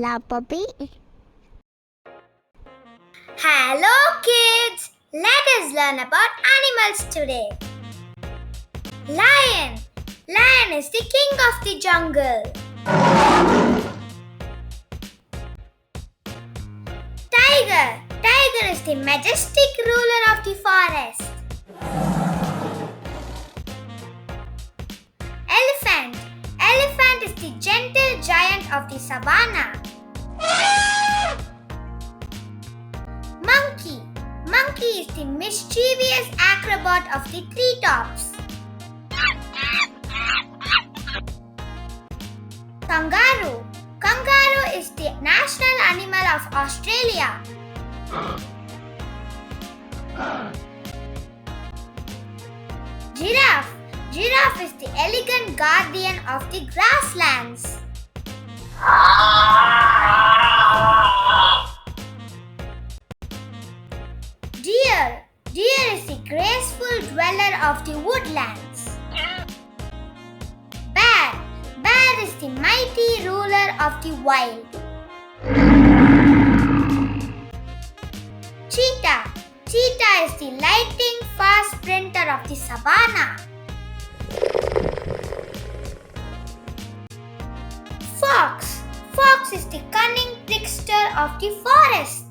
Lapope. Hello kids! Let us learn about animals today. Lion. Lion is the king of the jungle. Tiger. Tiger is the majestic ruler of the forest. Elephant. Elephant is the gentle giant of the savanna. Monkey. Monkey is the mischievous acrobat of the treetops. Kangaroo. Kangaroo is the national animal of Australia. Giraffe. Giraffe is the elegant guardian of the grasslands. Deer. Deer is the graceful dweller of the woodlands. Bear. Bear is the mighty ruler of the wild. Cheetah. Cheetah is the lightning fast sprinter of the savanna. Fox. Fox is the cunning trickster of the forest.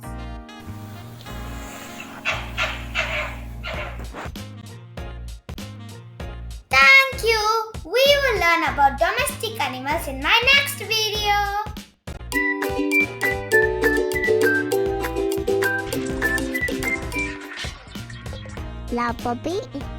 Thank you. We will learn about domestic animals in my next video. Lapope.